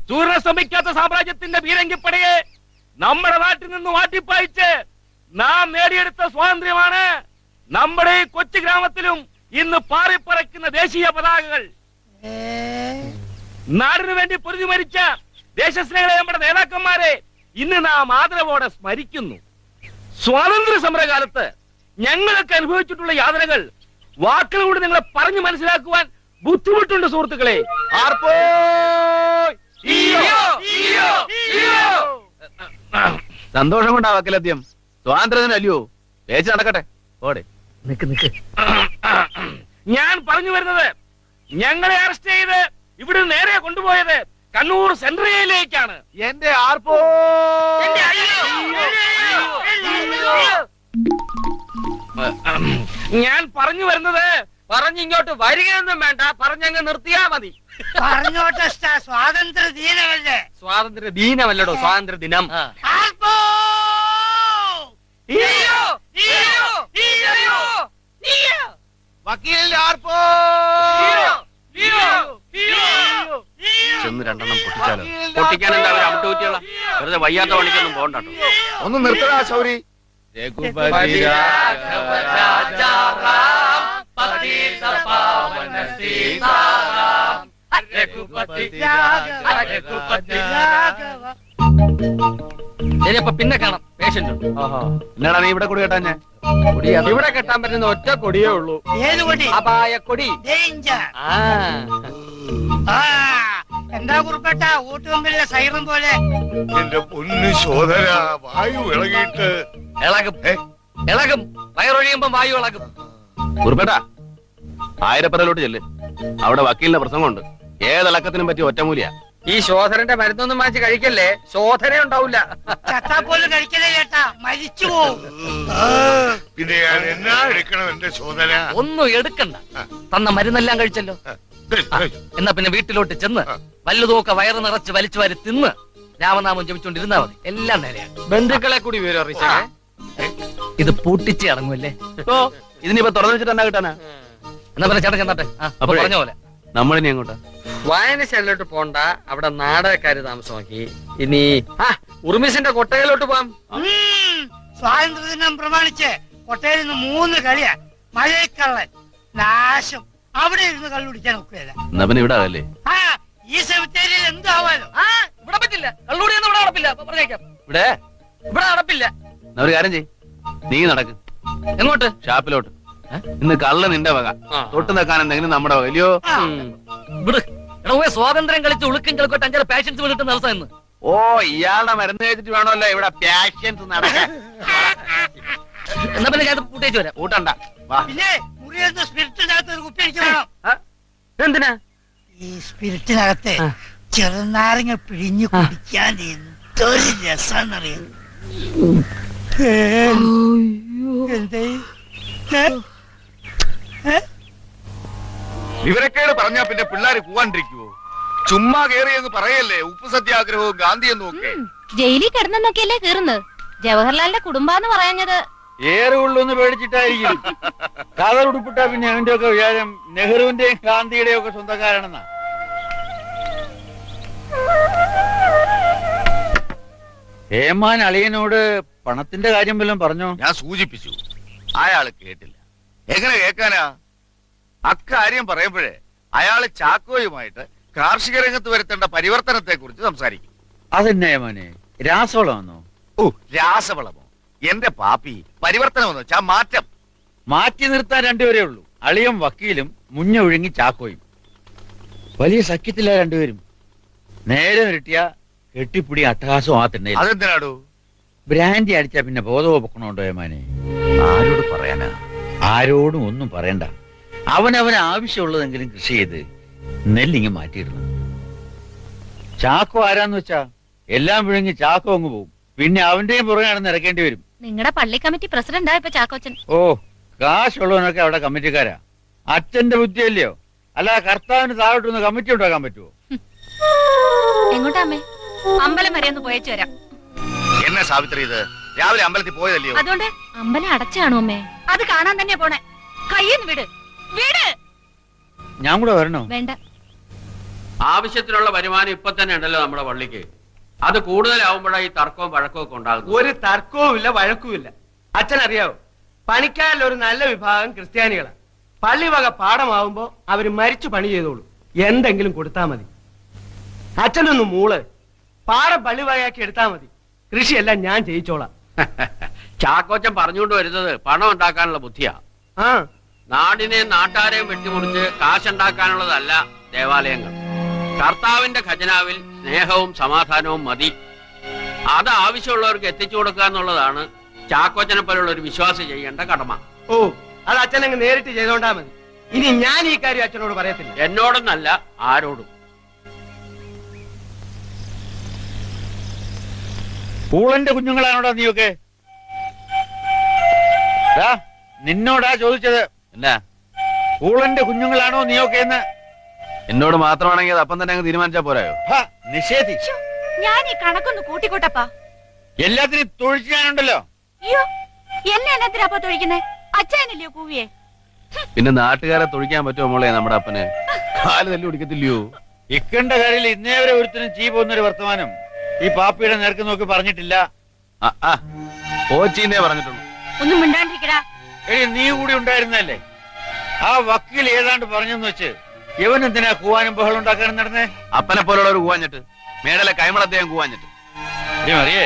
സൂര്യനസ്തമിക്കാത്ത സാമ്രാജ്യത്തിന്റെ പീരങ്കിപ്പടയെ നമ്മുടെ നാട്ടിൽ നിന്ന് മാറ്റിപ്പായിച്ച് നാം നേടിയെടുത്ത സ്വാതന്ത്ര്യമാണ് നമ്മുടെ ഈ കൊച്ചു ഗ്രാമത്തിലും ഇന്ന് പാറിപ്പറക്കുന്ന ദേശീയ പതാകകൾ. നാടിനു വേണ്ടി പൊരുതി മരിച്ച ദേശസ്നേഹികളെ നമ്മുടെ നേതാക്കന്മാരെ ഇന്ന് നാം ആദരവോടെ സ്മരിക്കുന്നു. സ്വാതന്ത്ര്യ സമരകാലത്ത് ഞങ്ങൾക്ക് അനുഭവിച്ചിട്ടുള്ള യാതനകൾ വാക്കുകളോട് നിങ്ങളെ പറഞ്ഞു മനസ്സിലാക്കുവാൻ ബുദ്ധിമുട്ടുണ്ട് സുഹൃത്തുക്കളെ. സന്തോഷം കൊണ്ടാ വക്കലദ്യം, സ്വാതന്ത്ര്യത്തിനല്ലയോ? പേച്ച് നടക്കട്ടെ. ഓടെ ഞാൻ പറഞ്ഞു വരുന്നത്, ഞങ്ങളെ അറസ്റ്റ് ചെയ്ത് ഇവിടെ നേരെ കൊണ്ടുപോയത് കണ്ണൂർ സെൻട്രൽ ജയിലിലേക്കാണ്. എന്റെ ആർപ്പോ ഞാൻ പറഞ്ഞു വരുന്നത്, പറഞ്ഞിങ്ങോട്ട് വരികയൊന്നും വേണ്ട, പറഞ്ഞങ്ങ് നിർത്തിയാ മതി. പറഞ്ഞോട്ടെ, സ്വാതന്ത്ര്യ ദിനമല്ലേ? സ്വാതന്ത്ര്യ ദിനമല്ലടോ, സ്വാതന്ത്ര്യ ദിനം. വക്കീലിന്റെ ആർപ്പോ ചെന്ന് രണ്ടെണ്ണം പൊട്ടിച്ചാലോ? പൊട്ടിക്കാൻ എന്താ അവർ അവിട്ടൂറ്റിയുള്ള വെറുതെ വയ്യാത്ത പണിക്കൊന്നും പോകണ്ടോ. ഒന്ന് നിർത്തടാ ശൗരി. ശരിയപ്പൊ പിന്നെ കാണാം. പേഷ്യന്റ് എന്നാടാ നീ ഇവിടെ കൂടി കേട്ടാ? ഞാൻ ഇവിടെ കെട്ടാൻ പറ്റുന്ന ഒറ്റ കൊടിയേ ഉള്ളൂ. ഏത് കൊടി? അപായക്കൊടി. ഡേഞ്ചർ. എന്താ കുറിപ്പേട്ട ഊട്ടുകമ്പിലെ സൈറം പോലെ? എന്റെ പൊന്നു ശോധന, വായു ഇളകിയിട്ട് ഇളകും, ഇളകും. വയറൊഴിയുമ്പം വായു ഇളകും. കുറുപ്പേട്ടാ, ആയിരപ്പറയിലോട്ട് ചെല്ല്. അവിടെ വക്കീലിന്റെ പ്രസംഗമുണ്ട്. ഏതിളക്കത്തിനും പറ്റിയ ഒറ്റമൂലിയാ. ഈ ശോധനന്റെ മരുന്നൊന്നും വാങ്ങിച്ച് കഴിക്കല്ലേ, ശോധന ഉണ്ടാവില്ല. ചത്താപ്പോലും കഴിക്കലേ ചേട്ടാ, മരിച്ചു പോവും. പിന്നെ ഞാൻ എന്നാ എടുക്കണം എന്റെ ശോധന? ഒന്നും എടുക്കണ്ട, തന്ന മരുന്നെല്ലാം കഴിച്ചല്ലോ. എന്നാ പിന്നെ വീട്ടിലോട്ട് ചെന്ന് വല്ലതുമൊക്കെ വയറ് നിറച്ച് വലിച്ചു വാരി തിന്ന് രാമനാമം ജപിച്ചോണ്ടിരുന്നാ മതി. എല്ലാം നേരെയാണ്. ബന്ധുക്കളെ കൂടി വിവരം അറിയിച്ചേ. ഇത് പൂട്ടിച്ച് ഇറങ്ങുമല്ലേ? ഓ, ഇതിനിപ്പോ തുറന്നു വെച്ചിട്ട് എന്നാ കിട്ടാനാ? എന്നാ പിന്നെ ചേട്ടൻ ചെന്നാട്ടെ. പറഞ്ഞ പോലെ നമ്മളിനി എങ്ങോട്ടാ? വായനശാലയിലോട്ട് പോണ്ട, അവിടെ നാടകക്കാര് താമസമാക്കി. ഇനി ഉറുമിസിന്റെ കൊട്ടയിലോട്ട് പോവാം. സ്വാതന്ത്ര്യ ദിനം പ്രമാണിച്ച് കൊട്ടയിൽ നിന്ന് 3 കളിയാ. മഴക്കള്ളൻ, നാശം. അവിടെ ഇരുന്ന് കള്ളുടിക്കാൻ ഒക്കുകയല്ല. എന്നാ പിന്നെ ഇവിടെ ആകല്ലേ? ഈ സെമിത്തേരിയിൽ എന്താവാലോ? ഇവിടെ പറ്റില്ല, കള്ളുടിയൊന്നും ഇവിടെ നടപ്പില്ല. പറഞ്ഞേക്കാം, ഇവിടെ ഇവിടെ നടപ്പില്ല. എന്നാ ഒരു കാര്യം ചെയ്, നീ നടക്ക്. എങ്ങോട്ട്? ഷാപ്പിലോട്ട്. ഇന്ന് കള്ള നിന്റെ വക, തൊട്ട് നിൽക്കാൻ എന്തെങ്കിലും നമ്മുടെ വകയിലോ? വിട്. സ്വാതന്ത്ര്യം കളിച്ച് ഉളുക്കും കളിക്കോട്ട് 5 പാഷൻസ് വിളിട്ടുന്ന അവസ്ഥ ഇന്ന്. ഓ, ഇയാളുടെ മരുന്ന് കഴിച്ചിട്ട് വേണമല്ലോ ഇവിടെ പാഷൻസ് നടക്കാൻ. എന്നാ പിന്നെ ഞാൻ പൂട്ടേച്ച് വരാം. കൂട്ടണ്ട, വാ. പിന്നെ മുറിയെന്ന് സ്പിരിറ്റിനകത്ത് ഒരു കുപ്പി അടിച്ചു വേണം. എന്തിനാ? ഈ സ്പിരിറ്റിനകത്ത് ചെറുനാരങ്ങ പിഴിഞ്ഞു കുടിക്കാൻ എന്തൊരു രസാന്നറിയാം. എന്തേ വിവരക്കേട് പറഞ്ഞാ പിന്നെ പിള്ളേര് പോവാണ്ടിരിക്കുവോ? ചുമ്മാ കേറിയെന്ന് പറയല്ലേ. ഉപ്പ് സത്യാഗ്രഹവും ഗാന്ധിയെന്നും ഒക്കെ. ജയിലിൽ കിടന്നൊക്കെയല്ലേ കീറുന്നത്. ജവഹർലാലിന്റെ കുടുംബാന്ന് പറയാഞ്ഞത് ഏറുകൊള്ളൂന്ന് പേടിച്ചിട്ടായിരിക്കും. കാതർ ഉടുപ്പിട്ടാ പിന്നെ അവന്റെ ഒക്കെ വിചാരം നെഹ്റുവിന്റെയും ഗാന്ധിയുടെയും ഒക്കെ സ്വന്തക്കാരാണെന്നാ. ഏമാൻ അളിയനോട് പണത്തിന്റെ കാര്യം വല്ലതും പറഞ്ഞോ? ഞാൻ സൂചിപ്പിച്ചു, അയാള് കേട്ടില്ല. എങ്ങനെ കേൾക്കാനാ? അക്കാര്യം പറയുമ്പോഴേ അയാള് ചാക്കോയുമായിട്ട് കാർഷിക രംഗത്ത് വരുത്തേണ്ട പരിവർത്തനത്തെ കുറിച്ച് സംസാരിക്കും. അതെന്നെ ഏമാനെ, രാസവളമാണോ? ഓ, രാസവളമോ? എന്റെ പാപ്പി, പരിവർത്തനം എന്ന് വെച്ചാ മാറ്റം. മാറ്റി നിർത്താൻ രണ്ടുപേരേ ഉള്ളൂ. അളിയും വക്കീലും മുഞ്ഞ ഒഴുങ്ങി ചാക്കോയും. വലിയ സഖ്യത്തില്ല രണ്ടുപേരും. നേരെ നിരട്ടിയ കെട്ടിപ്പിടി അട്ടഹാസവും ആ തിണ്ണയിൽ. അതെന്തിനാടോ? ബ്രാൻഡി അടിച്ചാ പിന്നെ ബോധവോ പൊക്കണോണ്ടോ ഏമാനെ? ആരോട് പറയാനാ? ആരോടും ഒന്നും പറയണ്ട. അവനവന് ആവശ്യമുള്ളതെങ്കിലും കൃഷി ചെയ്ത് നെല്ലിങ്ങ് മാറ്റിയിടണം. ചാക്കോ ആരാന്ന് വെച്ചാ എല്ലാം വിഴുങ്ങി ചാക്കോ അങ്ങ് പോകും. പിന്നെ അവന്റെയും പുറകെ നടന്ന് ഇറക്കേണ്ടി വരും. നിങ്ങളുടെ പള്ളി കമ്മിറ്റി പ്രസിഡന്റാ ഇപ്പൊ ചാക്കോച്ചൻ. ഓ, കാശുള്ളവനൊക്കെ അവിടെ കമ്മിറ്റിക്കാരാ. അച്ഛന്റെ ബുദ്ധിയല്ലയോ? അല്ലാതെ കർത്താവിന് താഴോട്ടൊന്ന് കമ്മിറ്റി ഉണ്ടാക്കാൻ പറ്റുമോ? എങ്ങോട്ടാ അമ്മേ? അമ്പലം വരെ ഒന്ന് പോയച്ചു വരാം. എന്നെ സാവിത്രി, ഇത് രാവിലെ അമ്പലത്തിൽ പോയതല്ലയോ? അതുകൊണ്ട് അമ്പലം അടച്ചു കാണും അമ്മേ. അത് കാണാൻ തന്നെയാ പോണേ. കയ്യെന്ന് വിട്, വിട്. ഞാൻ കൂടെ വരണോ? വേണ്ട. ആവശ്യത്തിനുള്ള വരുമാനം ഇപ്പൊ തന്നെ ഉണ്ടല്ലോ നമ്മുടെ പള്ളിക്ക്. അത് കൂടുതലാവുമ്പോഴാണ് ഈ തർക്കവും വഴക്കവും ഒക്കെ ഉണ്ടാകുന്നത്. ഒരു തർക്കവുമില്ല വഴക്കുമില്ല. അച്ഛൻ അറിയാവോ, പണിക്കാരിൽ ഒരു നല്ല വിഭാഗം ക്രിസ്ത്യാനികളാണ്. പള്ളി വക പാഠമാവുമ്പോ അവര് മരിച്ചു പണി ചെയ്തോളൂ, എന്തെങ്കിലും കൊടുത്താ മതി. അച്ഛനൊന്ന് മൂള്, പാടം പള്ളി വകയാക്കി എടുത്താ മതി, കൃഷിയെല്ലാം ഞാൻ ചെയ്യിച്ചോളാം. ചാക്കോച്ചൻ പറഞ്ഞുകൊണ്ട് വരുന്നത് പണം ഉണ്ടാക്കാനുള്ള ബുദ്ധിയാ. ആ നാടിനെയും നാട്ടാരെയും വെട്ടിമുറിച്ച് കാശുണ്ടാക്കാനുള്ളതല്ല ദേവാലയങ്ങൾ. കർത്താവിന്റെ ഖജനാവിൽ സ്നേഹവും സമാധാനവും മതി. അത് ആവശ്യമുള്ളവർക്ക് എത്തിച്ചു കൊടുക്കുക എന്നുള്ളതാണ് ചാക്കോച്ചനെ പോലുള്ള ഒരു വിശ്വാസി ചെയ്യേണ്ട കടമ. ഓ, അത് അച്ഛനങ്ങ് നേരിട്ട് ചെയ്തോണ്ടാ മതി. ഇനി ഞാൻ ഈ കാര്യം അച്ഛനോട് പറയത്തില്ല. എന്നോടൊന്നല്ല, ആരോടും. പൂളന്റെ കുഞ്ഞുങ്ങളാണോടാ നീയൊക്കെ? നിന്നോടാ ചോദിച്ചത്. എന്നാ പൂളന്റെ കുഞ്ഞുങ്ങളാണോ നീയൊക്കെ എന്ന്? എന്നോട് മാത്രമാണെങ്കിൽ അത് അപ്പം തന്നെ അങ്ങ് തീരുമാനിച്ചാ പോരായോ? നിഷേധി. ഞാൻ ഈ കണക്കൊന്ന് കൂട്ടിക്കോട്ടപ്പാ. എല്ലാത്തിനും തൊഴിച്ചാനുണ്ടല്ലോ. അയ്യോ, എന്നെ എന്നത്തിനാ തൊഴിക്കുന്നേ? അച്ഛനല്ലയോ കൂവിയെ? പിന്നെ നാട്ടുകാരെ തൊഴിക്കാൻ പറ്റുമോ മോളെ നമ്മുടെ അപ്പന്? കാല് തല്ലി പിടിക്കത്തില്ലയോ? ഇക്കണ്ട കാര്യത്തിൽ ഇന്നേ വരെ ഒരുത്തിനും ചീ പോകുന്നൊരു വർത്തമാനം ഈ പാപ്പിയുടെ നേർക്ക് നോക്കി പറഞ്ഞിട്ടില്ല. ഓച്ചീന്നേ പറഞ്ഞിട്ടുള്ളൂ. ഒന്നും മിണ്ടാണ്ടിരിക്കടാ. എടി, നീ കൂടി ഉണ്ടായിരുന്നല്ലേ? ആ വക്കീൽ ഏതാണ്ട് പറഞ്ഞെന്ന് വെച്ച് ഇവൻ എന്തിനാ കൂവാനും ബഹളം ഉണ്ടാക്കാനും നടന്നേ? അപ്പനെ പോലുള്ളവർ കൂവാഞ്ഞിട്ട്, മേടലെ കൈമളദ്ദേഹം കൂവാഞ്ഞിട്ട്. അറിയേ,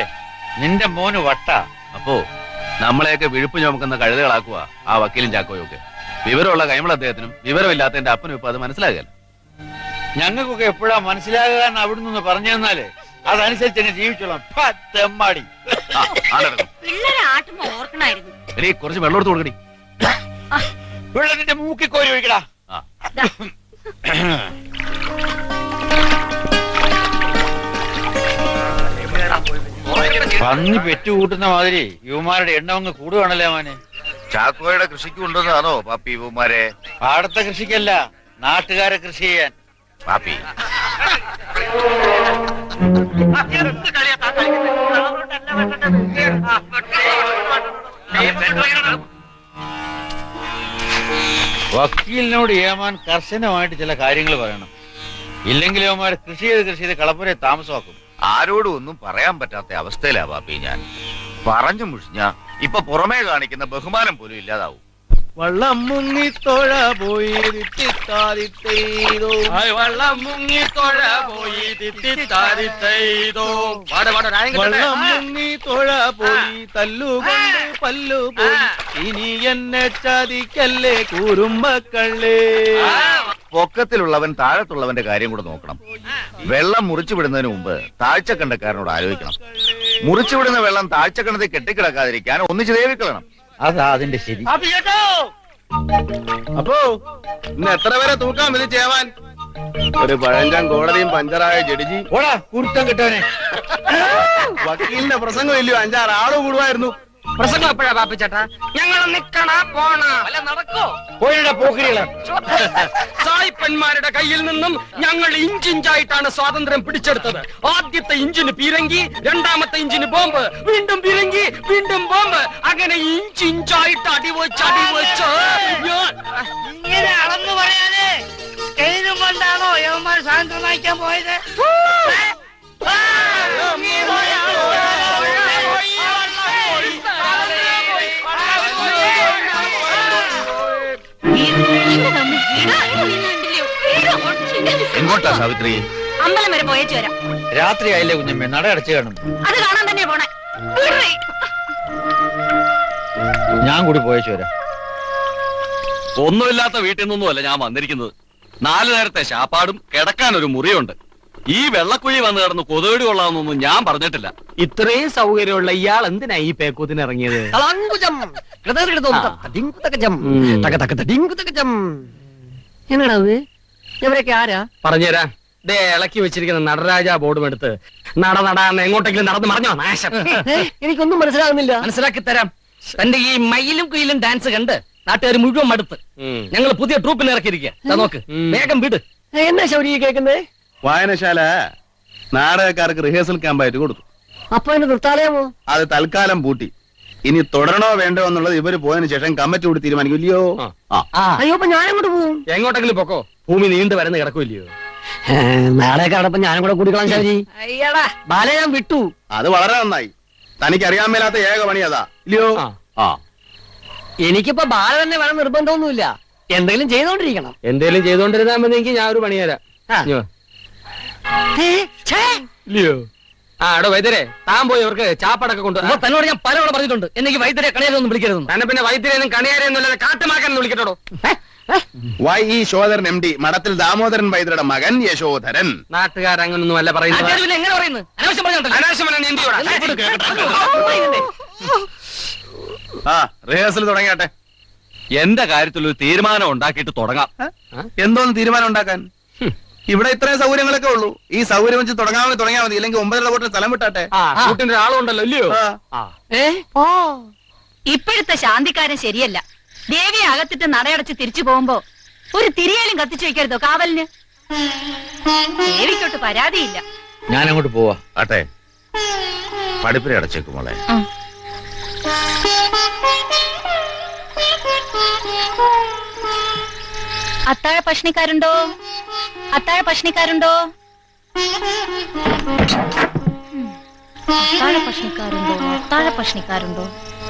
നിന്റെ മോന് വട്ട. അപ്പോ നമ്മളെയൊക്കെ വിഴുപ്പ് ചുമക്കുന്ന കഴുതകളാക്കുക ആ വക്കീലും ചാക്കോയും ഒക്കെ. വിവരമുള്ള കൈമള അദ്ദേഹത്തിനും വിവരമില്ലാത്ത എന്റെ അപ്പനും ഇപ്പൊ അത് മനസ്സിലാകില്ല. ഞങ്ങൾക്കൊക്കെ എപ്പോഴാ മനസ്സിലാകുക എന്ന് അവിടെ നിന്ന് പറഞ്ഞു തന്നാലേ അതനുസരിച്ച് തന്നെ ജീവിച്ചോളാം. തെമ്മാടി. പിള്ളേരെ ആട്ടുമ്പോ ഓർക്കണായിരുന്നു. കുറച്ച് വെള്ളം എടുത്ത് കൊടുക്കടി. വെള്ളത്തിന്റെ മൂക്കി കോരി ഒഴിക്കടാ. പന്നി പെറ്റുകൂട്ടുന്ന മാതിരി യുവമാരുടെ എണ്ണം അങ്ങ് കൂടുകയാണല്ലേ മോനെ. ചാക്കോയുടെ കൃഷിക്ക് കൊണ്ടുവന്നതാണോ പാപ്പി ഇവന്മാരെ? പാടത്തെ കൃഷിക്കല്ല, നാട്ടുകാരെ കൃഷി ചെയ്യാൻ. പാപ്പി വക്കീലിനോട് ഏമാൻ കർശനമായിട്ട് ചില കാര്യങ്ങൾ പറയണം. ഇല്ലെങ്കിൽ അവന്മാരെ കൃഷി ചെയ്ത് കളപ്പുരെ താമസമാക്കും. ആരോടും ഒന്നും പറയാൻ പറ്റാത്ത അവസ്ഥയിലാ പാപ്പി ഞാൻ. പറഞ്ഞു മുഷിഞ്ഞ ഇപ്പൊ പുറമേ കാണിക്കുന്ന ബഹുമാനം പോലും ഇല്ലാതാവും. വള്ളം മുങ്ങി തോഴ പോയി വള്ളം മുങ്ങി തോഴ പോയി വള്ളം മുങ്ങി തോഴ പോയി തല്ലുകൊണ്ട് പല്ലു പോയി ഇനി എന്നെ ചതിക്കല്ലേ കുറുമ്പക്കള്ളേ. പൊക്കത്തിലുള്ളവൻ താഴത്തുള്ളവന്റെ കാര്യം കൂടെ നോക്കണം. വെള്ളം മുറിച്ചു വിടുന്നതിന് മുമ്പ് താഴ്ചക്കണ്ടക്കാരനോട് ആലോചിക്കണം. മുറിച്ചു വിടുന്ന വെള്ളം താഴ്ചക്കണ്ടത്തിൽ കെട്ടിക്കിടക്കാതിരിക്കാൻ ഒന്നിച്ച് ദേവിക്കളണം. അതാ അതിന്റെ ശരി. അപ്പോ ഇന്ന് എത്ര പേരെ തൂക്കാൻ വിധിച്ചേവാൻ? ഒരു പഴഞ്ചൻ കോടതിയും പഞ്ചറായ ജഡ്ജി. ഓടാ കുരുത്തം കിട്ടവനെ. വക്കീലിന്റെ പ്രസംഗം ഇല്ലയോ, 5-6 ആള് കൂടുമായിരുന്നു. പ്രസംഗം എപ്പോഴാ പാപ്പിച്ചേട്ടാ? ഞങ്ങൾ നിക്കണ പോണ അല്ല നടക്കോ? പോയിടാ പോക്കിരികളെ. സായിപ്പന്മാരുടെ കയ്യിൽ നിന്നും ഞങ്ങൾ ഇഞ്ചിഞ്ചായിട്ടാണ് സ്വാതന്ത്ര്യം പിടിച്ചെടുത്തത്. ആദ്യത്തെ ഇഞ്ചിന് പീരങ്കി, രണ്ടാമത്തെ ഇഞ്ചിന് ബോംബ്, വീണ്ടും പീരങ്കി, വീണ്ടും ബോംബ്, അങ്ങനെ ഇഞ്ചിഞ്ചായിട്ട് അടിവെച്ച് ഇങ്ങനെ അളന്നു പറയാനേ കയ്യിലും കൊണ്ടാണോ യവന്മാർ സ്വാതന്ത്ര്യം വാങ്ങിക്കാൻ പോയത്? എങ്ങോട്ടാ സാവിത്രി? അമ്പലം വരെ പോയേച്ചു വരാം. രാത്രി ആയില്ലേ കുഞ്ഞമ്മേ, നട അടച്ചു കാണും. അത് കാണാൻ തന്നെ പോണേ. ഞാൻ കൂടി പോയേച്ചു വരാം. ഒന്നുമില്ലാത്ത വീട്ടിൽ നിന്നൊന്നുമല്ല ഞാൻ വന്നിരിക്കുന്നത്. 4 നേരത്തെ ശാപ്പാടും കിടക്കാൻ ഒരു മുറിയുണ്ട്. ഈ വെള്ളക്കുഴി വന്ന് കിടന്ന് കൊതുകടി കൊള്ളാമെന്നൊന്നും ഞാൻ പറഞ്ഞിട്ടില്ല. ഇത്രയും സൗകര്യമുള്ള ഇയാൾ എന്തിനാ ഈ പേക്കൂത്തിന് ഇറങ്ങിയത്? ഇവരൊക്കെ ആരാ? പറഞ്ഞുതരാ. ദേ ഇളക്കി വെച്ചിരിക്കുന്ന നടരാജ ബോർഡും എടുത്ത് നടന്ന് എങ്ങോട്ടെങ്കിലും നടന്ന് പറഞ്ഞോ നാശം. എനിക്കൊന്നും മനസ്സിലാകുന്നില്ല. മനസ്സിലാക്കി തരാം. തന്റെ ഈ മയിലും കുയിലും ഡാൻസ് കണ്ട് നാട്ടുകാർ മുഴുവൻ മടുത്ത് ഞങ്ങൾ പുതിയ ട്രൂപ്പിനെ ഇറക്കിയിരിക്കുക. നോക്ക്, വേഗം വിട്. എന്നാ ശൗരി കേൾക്കുന്നേ? വായനശാല നാടകക്കാർക്ക് റിഹേഴ്സൽ ക്യാമ്പായിട്ട് കൊടുത്തു. അപ്പൊ എന്നെ നിർത്താലയമോ? അത് തൽക്കാലം പൂട്ടി. ഇനി തുടരണോ വേണ്ടോ എന്നുള്ളത് ഇവര് പോയതിനു ശേഷം കമ്മിറ്റി കൂടി തീരുമാനിക്കില്ലയോ? അയ്യോ, അപ്പൊ ഞാൻ അങ്ങോട്ട് പോകും. എങ്ങോട്ടെങ്കിലും പൊക്കോ, ഭൂമി നീണ്ടു വരുന്ന കിടക്കില്ലയോ? നാളെയൊക്കെ അവിടെ ഞാനും കൂടെ കൂടിക്കളാം ശരി. അയ്യടാ ബാല ഞാൻ വിട്ടു. അത് വളരെ നന്നായി. തനിക്ക് അറിയാൻ മേലാത്ത ഏക പണി അതാ ഇല്ലയോ? ആ എനിക്കിപ്പോ ബാല തന്നെ വേണം നിർബന്ധമൊന്നുമില്ല. എന്തെങ്കിലും ചെയ്തോണ്ടിരിക്കണം. എന്തേലും ചെയ്തോണ്ടിരുന്നാ മതിയെങ്കിൽ ഞാൻ ഒരു പണി തരാം. ഇല്ലയോ? ആ എടോ വൈദ്യരെ, താൻ പോയി അവർക്ക് ചാപ്പടൊക്കെ കൊണ്ട് തന്നോട് ഞാൻ പലവണ പറഞ്ഞിട്ടുണ്ട് എനിക്ക് വൈദ്യരെ കണിയാരൊന്നും വിളിക്കരുത്. തന്നെ പിന്നെ വൈദ്യരെയും കണിയാരെയൊന്നും അല്ലാതെ കാട്ടുമാക്കാനെന്ന് വിളിക്കട്ടോ. വൈ ഇ ശോധരൻ എം ഡി, മഠത്തിൽ ദാമോദരൻ വൈദ്യരുടെ മകൻ യശോധരൻ. നാട്ടുകാരങ്ങനൊന്നും അല്ല പറയുന്നത്. പിന്നെ എങ്ങനെ പറയുന്നത്? അനാവശ്യം പറഞ്ഞോണ്ടല്ലോ. അനാവശ്യം പറഞ്ഞാ എന്ത് ചെയ്യൂടാ? ആ റിഹേഴ്സൽ തുടങ്ങിയാട്ടെ. എന്റെ കാര്യത്തിൽ ഒരു തീരുമാനം ഉണ്ടാക്കിയിട്ട് തുടങ്ങാം. എന്തോന്ന് തീരുമാനം ഉണ്ടാക്കാൻ? ഇവിടെ ഇത്രയും സൗകര്യങ്ങളൊക്കെ ഉള്ളൂ. ഈ സൗകര്യം വെച്ച് തുടങ്ങിയാൽ മതി. ഇല്ലെങ്കിൽ 9 കോട്ടിന് സ്ഥലം വിട്ടാട്ടെ. കൂട്ടിന്റെ ഒരാളുണ്ടല്ലോ ഇല്ലയോ? ഓ ഇപ്പോഴത്തെ ശാന്തിക്കാരൻ ശരിയല്ല. ദേവിയെ അകത്തിട്ട് നടയടച്ച് തിരിച്ചു പോകുമ്പോ ഒരു തിരിയാലും കത്തിച്ചു വെക്കരുതോ കാവലിന്? ദേവിക്കൊട്ട് പരാതിയില്ല. ഞാൻ അങ്ങോട്ട് പോവാ. ആട്ടെ, പഠിപ്പിനെ അടച്ചേക്കും മോളെ. അത്താഴ ഭക്ഷണിക്കാരുണ്ടോ? അത്താഴ ഭക്ഷണിക്കാരുണ്ടോ? അത്താഴ ഭക്ഷണിക്കാരുണ്ടോ? അത്താഴ ഭക്ഷണിക്കാരുണ്ടോ?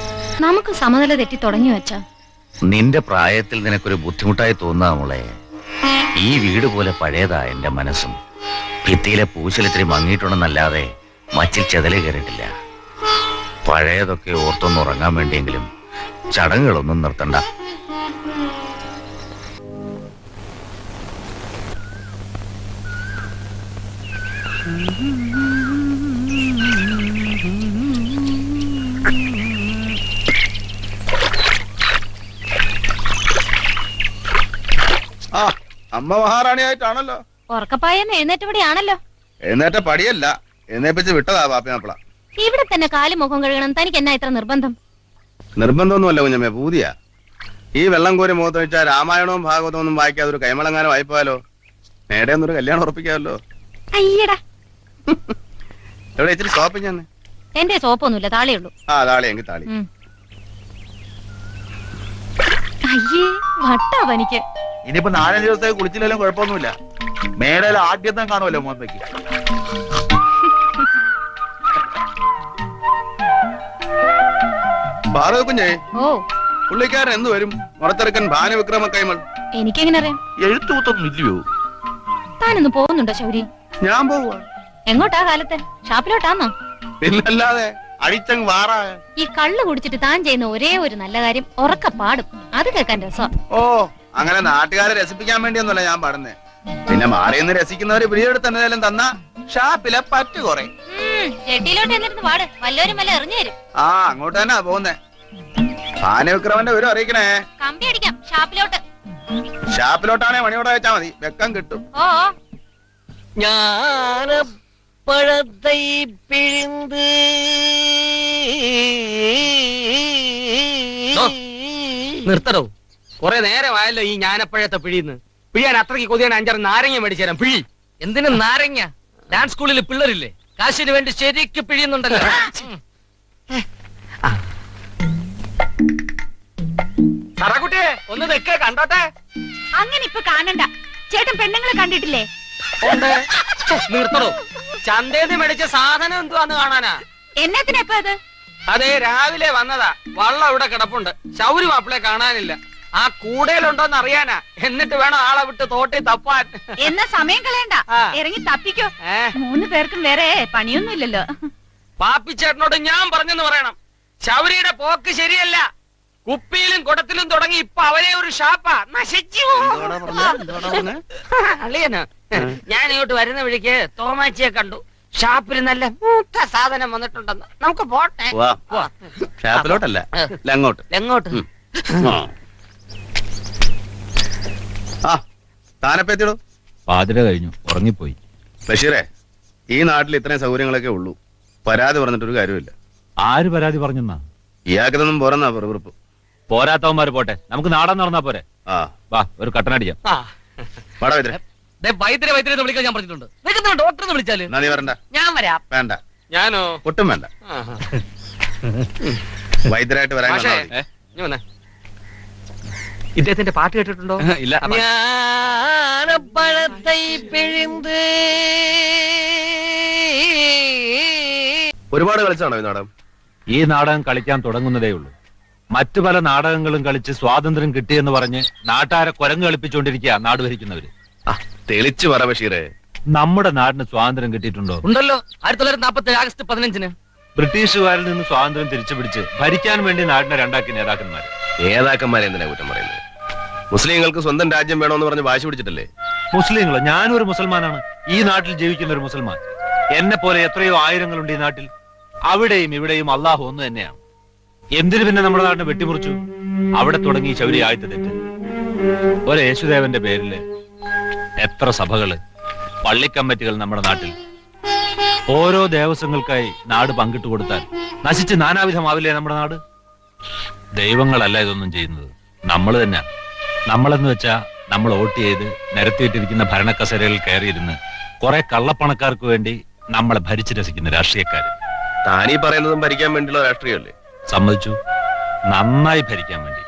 നമുക്ക് സമനില തെറ്റി തുടങ്ങി വെച്ചാ. നിന്റെ പ്രായത്തിൽ നിനക്കൊരു ബുദ്ധിമുട്ടായി തോന്നാ മോളെ. ഈ വീട് പോലെ പഴയതാ എന്റെ മനസ്സും. ഭിത്തിയിലെ പൂശലിത്തിരി മങ്ങിയിട്ടുണ്ടെന്നല്ലാതെ മച്ചിൽ ചെതല് കയറിയിട്ടില്ല. പഴയതൊക്കെ ഓർത്തൊന്നുറങ്ങാൻ വേണ്ടിയെങ്കിലും ചടങ്ങുകളൊന്നും നിർത്തണ്ട. ആ അമ്മ മഹാറാണിയായിട്ടാണല്ലോ. ഉറക്കപ്പായെന്ന് എഴുന്നേറ്റപടിയാണല്ലോ. എഴുന്നേറ്റ പടിയല്ല, എഴുന്നേപ്പിച്ച് വിട്ടതാ പാപ്പിമാപ്പിള. ഇവിടെ തന്നെ കാലും മുഖം കഴുകണം. തനിക്ക് എന്നാ ഇത്ര നിർബന്ധം? നിർബന്ധമൊന്നുമല്ല കുഞ്ഞമ്മേ, പൂതിയാ. ഈ വെള്ളം കോരി മുഖത്ത് വെച്ചാൽ രാമായണവും ഭാഗവതവും ഒന്നും വായിക്കാതെ ഒരു കൈമളങ്ങാനും വായിപ്പോയാലോ? നേടെ ഒന്നൊരു കല്യാണം ഉറപ്പിക്കാമല്ലോ. അയ്യടാ, എവിടെ ഇച്ചിരി ഷോപ്പിംഗ് തന്നെ? എന്റെ സോപ്പൊന്നുമില്ല, താളിയുള്ളൂ. ആ താളി എങ്കിൽ താളി. അയ്യേ വട്ടാ പനിക്ക്. ഇനിയിപ്പോ 4 ദിവസത്തേക്ക് കുളിച്ചില്ലെങ്കിലും കുഴപ്പമൊന്നുമില്ല. മേടയിൽ ആദ്യത്തെ കാണുമല്ലോ മോന്തയ്ക്ക്. ഭാരത കുഞ്ഞേ, ഓ പുള്ളിക്കാരൻ എന്ത് വരും? മുറത്തെറുക്കൻ ഭാനുവിക്രമ കൈമൾ. എനിക്കെങ്ങനെ അറിയാം? എഴുത്തുകൂത്തൊന്നും ഇല്ലയോ? താനൊന്ന് പോകുന്നുണ്ടോ ശൗരി? ഞാൻ പോവാ. എങ്ങോട്ടാ കാലത്ത്? ഷാപ്പിലോട്ടാന്നോ? പിന്നല്ലാതെ അടിച്ചങ് വാറാ. ഈ കള്ളു കുടിച്ചിട്ട് താൻ ചെയ്യുന്ന ഒരേ ഒരു നല്ല കാര്യം ഉറക്ക പാടും. അത് കേൾക്കാൻ രസം. ഓ, അങ്ങനെ നാട്ടുകാരെ രസിപ്പിക്കാൻ വേണ്ടിയൊന്നുമല്ല ഞാൻ പാടുന്നേ. പിന്നെ മാറിയെന്ന് രസിക്കുന്നവര് പിരിയെടുത്ത് എന്തെങ്കിലും തന്ന ഷാപ്പിലെ പറ്റു കുറെ. ചെട്ടിയിലോട്ട് എന്നിരുന്ന് പാട്, വല്ലവരും വല്ല എറിഞ്ഞു തരും. ആ അങ്ങോട്ട് തന്നെ പോകുന്നേ. ഭാനുവിക്രമന്റെ വിവരം അറിയിക്കണേ. കമ്പി അടിക്കാം ഷാപ്പിലോട്ട്. ഷാപ്പിലോട്ടാണെ മണിയോടെ വെച്ചാ മതി, വെക്കം കിട്ടും. ഓ ஞானப்பழத்தை பிழிந்து നിർത്തടോ. കുറെ നേരമായല്ലോ ഈ ഞാനപ്പഴത്തെ പിഴിന്ന്. പിഴിയാൻ അത്രയ്ക്ക് കൊതിയാണ്. 5 നാരങ്ങ മേടിച്ചു തരാം. പിഴി. എന്തിനു നാരങ്ങ? ഡാൻസ് സ്കൂളിൽ പിള്ളേരില്ലേ, കാശിന് വേണ്ടി ശരിക്ക് പിഴിയുന്നുണ്ടല്ലോ. കറകുട്ടിയെ ഒന്ന് നിൽക്കേ, കണ്ടോട്ടെ. അങ്ങനെ ഇപ്പൊ കാണണ്ട. ചേട്ടൻ പെണ്ണുങ്ങളെ കണ്ടിട്ടില്ലേ? നിർത്തടോ. ചന്തേന്ന് മേടിച്ച സാധനം എന്തുവാന്ന് കാണാനാ? എന്നത്തിനെപ്പ അത്? അതെ, രാവിലെ വന്നതാ. വള്ളം ഇവിടെ കിടപ്പുണ്ട്. ശൗരി മാപ്പിളെ കാണാനില്ല. ആ കൂടയിലുണ്ടോന്ന് അറിയാനാ. എന്നിട്ട് വേണം ആളെ വിട്ട് തോട്ടി തപ്പാൻ. എന്നാ സമയം കളയണ്ട, ഇറങ്ങി തപ്പിക്കോ. 3 പേർക്കും വേറെ പണിയൊന്നുമില്ലല്ലോ. പാപ്പിച്ചേട്ടനോട് ഞാൻ പറഞ്ഞെന്ന് പറയണം. ശൗരിയുടെ പോക്ക് ശരിയല്ല. കുപ്പിയിലും കുടത്തിലും തുടങ്ങി ഇപ്പൊ അവരെ ഒരു ഷാപ്പാ. നശിച്ചു അളിയന്. ഞാൻ ഇങ്ങോട്ട് വരുന്ന വഴിക്ക് തോമാച്ചിയെ കണ്ടു. ഷാപ്പിൽ നല്ല മൂത്ത സാധനം വന്നിട്ടുണ്ടെന്ന്. നമുക്ക് പോട്ടെ. ഷാപ്പിലോട്ടല്ല, അങ്ങോട്ട്. എങ്ങോട്ട്? ആ താനപ്പെത്തിടോ. പാതിര കഴിഞ്ഞു, ഉറങ്ങിപ്പോയി. ബഷീറേ, ഈ നാട്ടിൽ ഇത്രയും സൗകര്യങ്ങളൊക്കെ ഉള്ളൂ. പരാതി പറഞ്ഞിട്ടൊരു കാര്യമില്ല. ആര് പരാതി പറഞ്ഞെന്നാ? ഇയാൾക്കിതൊന്നും പോരെന്നാ വെറുപ്പ്. പോരാത്തവന്മാര് പോട്ടെ, നമുക്ക് നാടൻ നടന്നാ പോരെ. ആ വാ, ഒരു കട്ടനടിക്കാം. വാടാ വൈദ്യരെ. വൈദ്യരെ വൈദ്യരെ വിളിക്കാൻ ഞാൻ പറഞ്ഞിട്ടുണ്ട്. നിങ്ങൾക്ക് ഡോക്ടറെ വിളിച്ചാല് നീ വരണ്ട. ഞാൻ വരാം. വേണ്ട, ഞാനോ? ഒട്ടും വേണ്ട. വൈദ്യരായിട്ട് വരാൻ മാഷേ, വന്നാ മതി. ഇഞ്ഞ് വന്നേ. ഇദ്ദേഹത്തിന്റെ പാട്ട് കേട്ടിട്ടുണ്ടോ? ഇല്ല ஞானப்பழத்தை பிழிந்து ഒരുപാട് കളിച്ചാണോ ഈ നാടകം? ഈ നാടകം കളിക്കാൻ തുടങ്ങുന്നതേ ഉള്ളൂ. മറ്റു പല നാടകങ്ങളും കളിച്ച് സ്വാതന്ത്ര്യം കിട്ടിയെന്ന് പറഞ്ഞ് നാട്ടാരെ കുരങ്ങ് കളിപ്പിച്ചുകൊണ്ടിരിക്കുക നാട് ഭരിക്കുന്നവര്. തെളിച്ചു പറ ബഷീറെ. നമ്മുടെ നാടിന് സ്വാതന്ത്ര്യം കിട്ടിയിട്ടുണ്ടോ? ഉണ്ടല്ലോ. 1947 ആഗസ്റ്റ് 15-ന് ബ്രിട്ടീഷുകാരിൽ നിന്ന് സ്വാതന്ത്ര്യം തിരിച്ചു പിടിച്ച് ഭരിക്കാൻ വേണ്ടി നാടിനെ രണ്ടാക്കി നേതാക്കന്മാർ. നേതാക്കന്മാരെ എന്തിനാ കുറ്റം പറയുന്നത്? മുസ്ലിങ്ങൾക്ക് സ്വന്തം രാജ്യം വേണമെന്ന് പറഞ്ഞ് വാശി പിടിച്ചിട്ടല്ലേ? മുസ്ലിങ്ങളോ? ഞാനൊരു മുസൽമാനാണ്. ഈ നാട്ടിൽ ജീവിക്കുന്ന ഒരു മുസൽമാൻ. എന്നെ പോലെ എത്രയോ ആയിരങ്ങളുണ്ട് ഈ നാട്ടിൽ. അവിടെയും ഇവിടെയും അള്ളാഹു ഒന്ന് തന്നെയാണ്. എന്തിനു പിന്നെ നമ്മുടെ നാടിനെ വെട്ടിമുറിച്ചു? അവിടെ തുടങ്ങി ശൗര്യ ആഴ്ത്ത തെറ്റ്. ഒരു യേശുദേവന്റെ പേരില് എത്ര സഭകള്, പള്ളിക്കമ്മിറ്റികൾ നമ്മുടെ നാട്ടിൽ. ഓരോ ദേവസ്വങ്ങൾക്കായി നാട് പങ്കിട്ട് കൊടുത്താൽ നശിച്ച് നാനാവിധമാവില്ലേ നമ്മുടെ നാട്? ദൈവങ്ങളല്ല ഇതൊന്നും ചെയ്യുന്നത്, നമ്മൾ തന്നെ. നമ്മളെന്ന് വെച്ചാ നമ്മൾ വോട്ട് ചെയ്ത് നിരത്തിയിട്ടിരിക്കുന്ന ഭരണക്കസേരകളിൽ കയറിയിരുന്ന് കുറെ കള്ളപ്പണക്കാർക്ക് വേണ്ടി നമ്മളെ ഭരിച്ചു രസിക്കുന്ന രാഷ്ട്രീയക്കാര്. താനീ പറയുന്നതും ഭരിക്കാൻ വേണ്ടിയുള്ള രാഷ്ട്രീയമല്ലേ? സമ്മതിച്ചു, നന്നായി ഭരിക്കാൻ വേണ്ടി.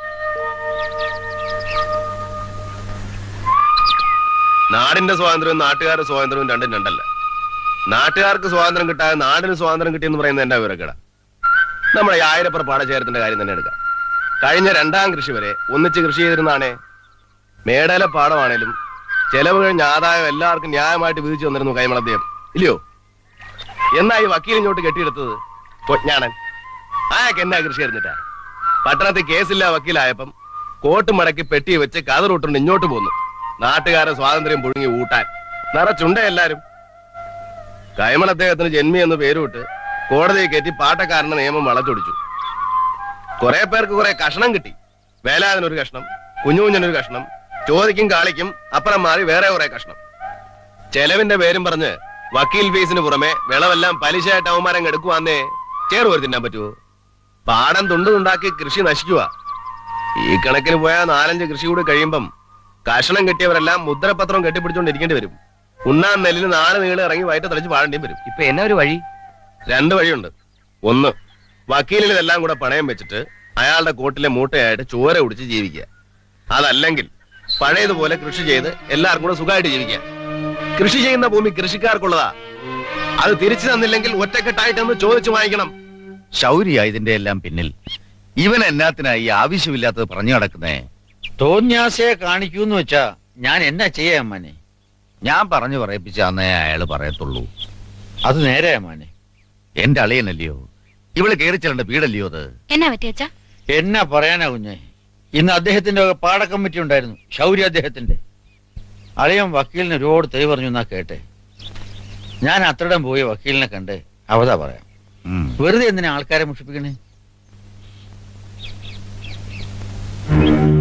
നാടിന്റെ സ്വാതന്ത്ര്യവും നാട്ടുകാരുടെ സ്വാതന്ത്ര്യവും രണ്ടും രണ്ടല്ല. നാട്ടുകാർക്ക് സ്വാതന്ത്ര്യം കിട്ടാതെ നാടിന് സ്വാതന്ത്ര്യം കിട്ടിയെന്ന് പറയുന്നത് എന്റെ വിവരക്കേട. നമ്മുടെ ഈ ആയിരപ്പുറ പാടശേഖരത്തിന്റെ കാര്യം തന്നെ എടുക്കാം. കഴിഞ്ഞ 2ാം കൃഷി വരെ ഒന്നിച്ച് കൃഷി ചെയ്തിരുന്നാണേ. മേടയിലെ പാടമാണേലും ചെലവ് കഴിഞ്ഞ ആദായം എല്ലാവർക്കും ന്യായമായിട്ട് വിധിച്ചു വന്നിരുന്നു കൈമളദ്ദേഹം, ഇല്ലയോ? എന്നാ ഈ വക്കീലിങ്ങോട്ട് കെട്ടിയെടുത്തത് കൊഞ്ഞാണൻ. ആയാൾക്ക് എന്നാ കൃഷി ആയിരുന്നിട്ടാ? പട്ടണത്തിൽ കേസില്ല വക്കീലായപ്പം കോട്ട് മടക്കി പെട്ടി വെച്ച് കതറൂട്ടുണ്ട് ഇങ്ങോട്ട് പോന്നു. നാട്ടുകാരെ സ്വാതന്ത്ര്യം പുഴുങ്ങി ഊട്ടാൻ നിറച്ചുണ്ട എല്ലാരും. കൈമളദ്ദേഹത്തിന് ജന്മി എന്ന് പേരുവിട്ട് കോടതിയിൽ കയറ്റി പാട്ടക്കാരന്റെ നിയമം വളച്ചൊടിച്ചു. കുറെ പേർക്ക് കുറെ കഷണം കിട്ടി. വേലാതിനൊരു കഷ്ണം, കുഞ്ഞുകുഞ്ഞനൊരു കഷ്ണം, ചോദിക്കും കാളിക്കും അപ്പുറം മാറി വേറെ കുറെ കഷ്ണം. ചെലവിന്റെ പേരും പറഞ്ഞ് വക്കീൽ ഫീസിന് പുറമെ വിളവെല്ലാം പലിശയായിട്ട് അവന്മാരങ്ങ് എടുക്കുവാന്നേ ചേറുവരെ തിന്നാൻ പറ്റുമോ? പാടം തുണ്ടുണ്ടാക്കി കൃഷി നശിക്കുക. ഈ കണക്കിന് പോയാൽ 4-5 കൃഷി കൂടി കഴിയുമ്പം കഷണം കിട്ടിയവരെല്ലാം മുദ്രപത്രം കെട്ടിപ്പിടിച്ചുകൊണ്ടിരിക്കേണ്ടി വരും. ഉണ്ണാൻ നെല്ലിന് 4 നീള് ഇറങ്ങി വയറ്റ് തെളിച്ച് പാടേണ്ടിയും വരും. ഇപ്പൊ എന്നാ ഒരു വഴി? 2 വഴിയുണ്ട്. ഒന്ന്, വക്കീലിന് ഇതെല്ലാം കൂടെ പണയം വെച്ചിട്ട് അയാളുടെ കോട്ടിലെ മൂട്ടയായിട്ട് ചോര കുടിച്ച് ജീവിക്കുക. അതല്ലെങ്കിൽ പഴയതുപോലെ കൃഷി ചെയ്ത് എല്ലാവർക്കും കൂടെ സുഖമായിട്ട് ജീവിക്കുക. കൃഷി ചെയ്യുന്ന ഭൂമി കൃഷിക്കാർക്കുള്ളതാ. അത് തിരിച്ചു തന്നില്ലെങ്കിൽ ഒറ്റക്കെട്ടായിട്ടൊന്ന് ചോദിച്ചു വാങ്ങിക്കണം. ശൗര്യ ഇതിന്റെ എല്ലാം പിന്നിൽ. ഇവൻ എന്നാത്തിനായി ആവശ്യമില്ലാത്തത് പറഞ്ഞു നടക്കുന്നേ? തോന്യാസയെ കാണിക്കൂന്ന് വെച്ചാ ഞാൻ എന്നാ ചെയ്യാൻ മാനെ? ഞാൻ പറഞ്ഞു പറയിപ്പിച്ചാന്നേ അയാള് പറയത്തുള്ളൂ. അത് നേരെയാ മാനെ. എന്റെ അളിയനല്ലയോ? ഇവള് കയറി ചെല്ലേണ്ട വീടല്ലയോ അത്? എന്നാ പറ്റിയച്ചാ? എന്നാ പറയാനാ കുഞ്ഞെ? ഇന്ന് അദ്ദേഹത്തിന്റെ പാട കമ്മിറ്റി ഉണ്ടായിരുന്നു, ശൗര്യ അദ്ദേഹത്തിന്റെ. അളിയൻ വക്കീലിന് ഒരുപാട് തെളിവ് പറഞ്ഞു എന്നാ കേട്ടെ. ഞാൻ അത്രയിടം പോയി വക്കീലിനെ കണ്ട് അവതാ പറയാം. വെറുതെ എന്തിനാ ആൾക്കാരെ മുഷിപ്പിക്കണേ?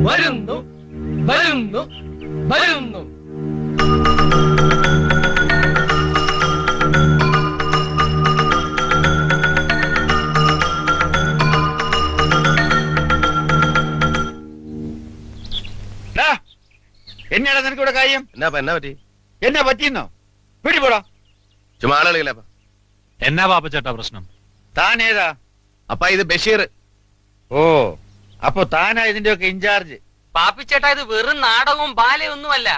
വരുന്നു വരുന്നു വരുന്നു. എന്നാടാ നിനക്കിവിടെ കാര്യം? എന്നാ പറ്റി? എന്നാ പറ്റിയെന്നോ? വീട്ടിൽ പോടാ. ചുമ്മാ ആളുകളില്ല. എന്നാ പാപ്പച്ചേട്ടാ പ്രശ്നം? താൻ ഏതാ? അപ്പ ഇത് ബഷീർ. ഓ, അപ്പൊ താനാ ഇതിന്റെയൊക്കെ ഇൻചാർജ്? പാപ്പിച്ചേട്ടാ, ഇത് വെറും നാടകവും ബാലയൊന്നുമല്ല.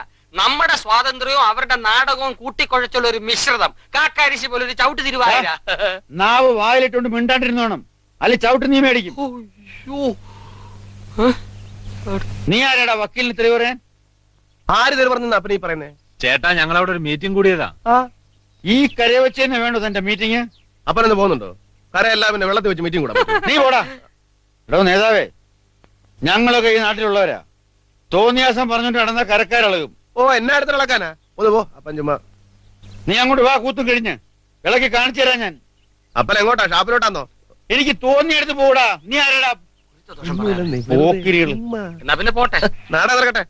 നമ്മുടെ സ്വാതന്ത്ര്യവും അവരുടെ നാടകവും കൂട്ടിക്കുഴച്ചുള്ള ഒരു മിശ്രിതം. കാക്കാരിശി പോലെ ഒരു ചവിട്ട് തിരുവായിര. നാവ് വായിലിട്ടുകൊണ്ട് മിണ്ടാണ്ടിരുന്നോണം, അല്ലെ ചവിട്ട് നീ മേടിക്കും. നീ ആരാടാ വക്കീലിന് തെളിവ് പറയാൻ? ആര് തെളിവ് പറഞ്ഞു അപ്പനീ പറയുന്നേ? ചേട്ടാ, ഞങ്ങളവിടെ ഒരു മീറ്റിംഗ് കൂടിയതാ. ഈ കരയെ വെച്ച് തന്നെ വേണ്ടോ തന്റെ മീറ്റിംഗ്? അപ്പനെന്ന് പോകുന്നുണ്ടോ? കരയെല്ലാം പിന്നെ വെള്ളത്തിൽ വെച്ച് മീറ്റിംഗ് കൂടാ. നീ പോടാ. എടോ നേതാവേ, ഞങ്ങളൊക്കെ ഈ നാട്ടിലുള്ളവരാ. തോന്നിയാസം പറഞ്ഞോണ്ട് നടന്ന കരക്കാരിളകും. ഓ, എന്നാ അടുത്ത് ഇളക്കാനാ? ഒന്ന് പോ അപ്പൻ. ചുമ്മാ നീ അങ്ങോട്ട് വാ, കൂത്തും കഴിഞ്ഞ് ഇളക്കി കാണിച്ചു തരാം ഞാൻ. അപ്പൻ എങ്ങോട്ടാ? ഷാപ്പിലോട്ടാന്നോ? എനിക്ക് തോന്നിയെടുത്ത് പോടാ. നീ ആരാടാ? എന്നാ പിന്നെ പോട്ടെ. നാടകം നടക്കട്ടെ.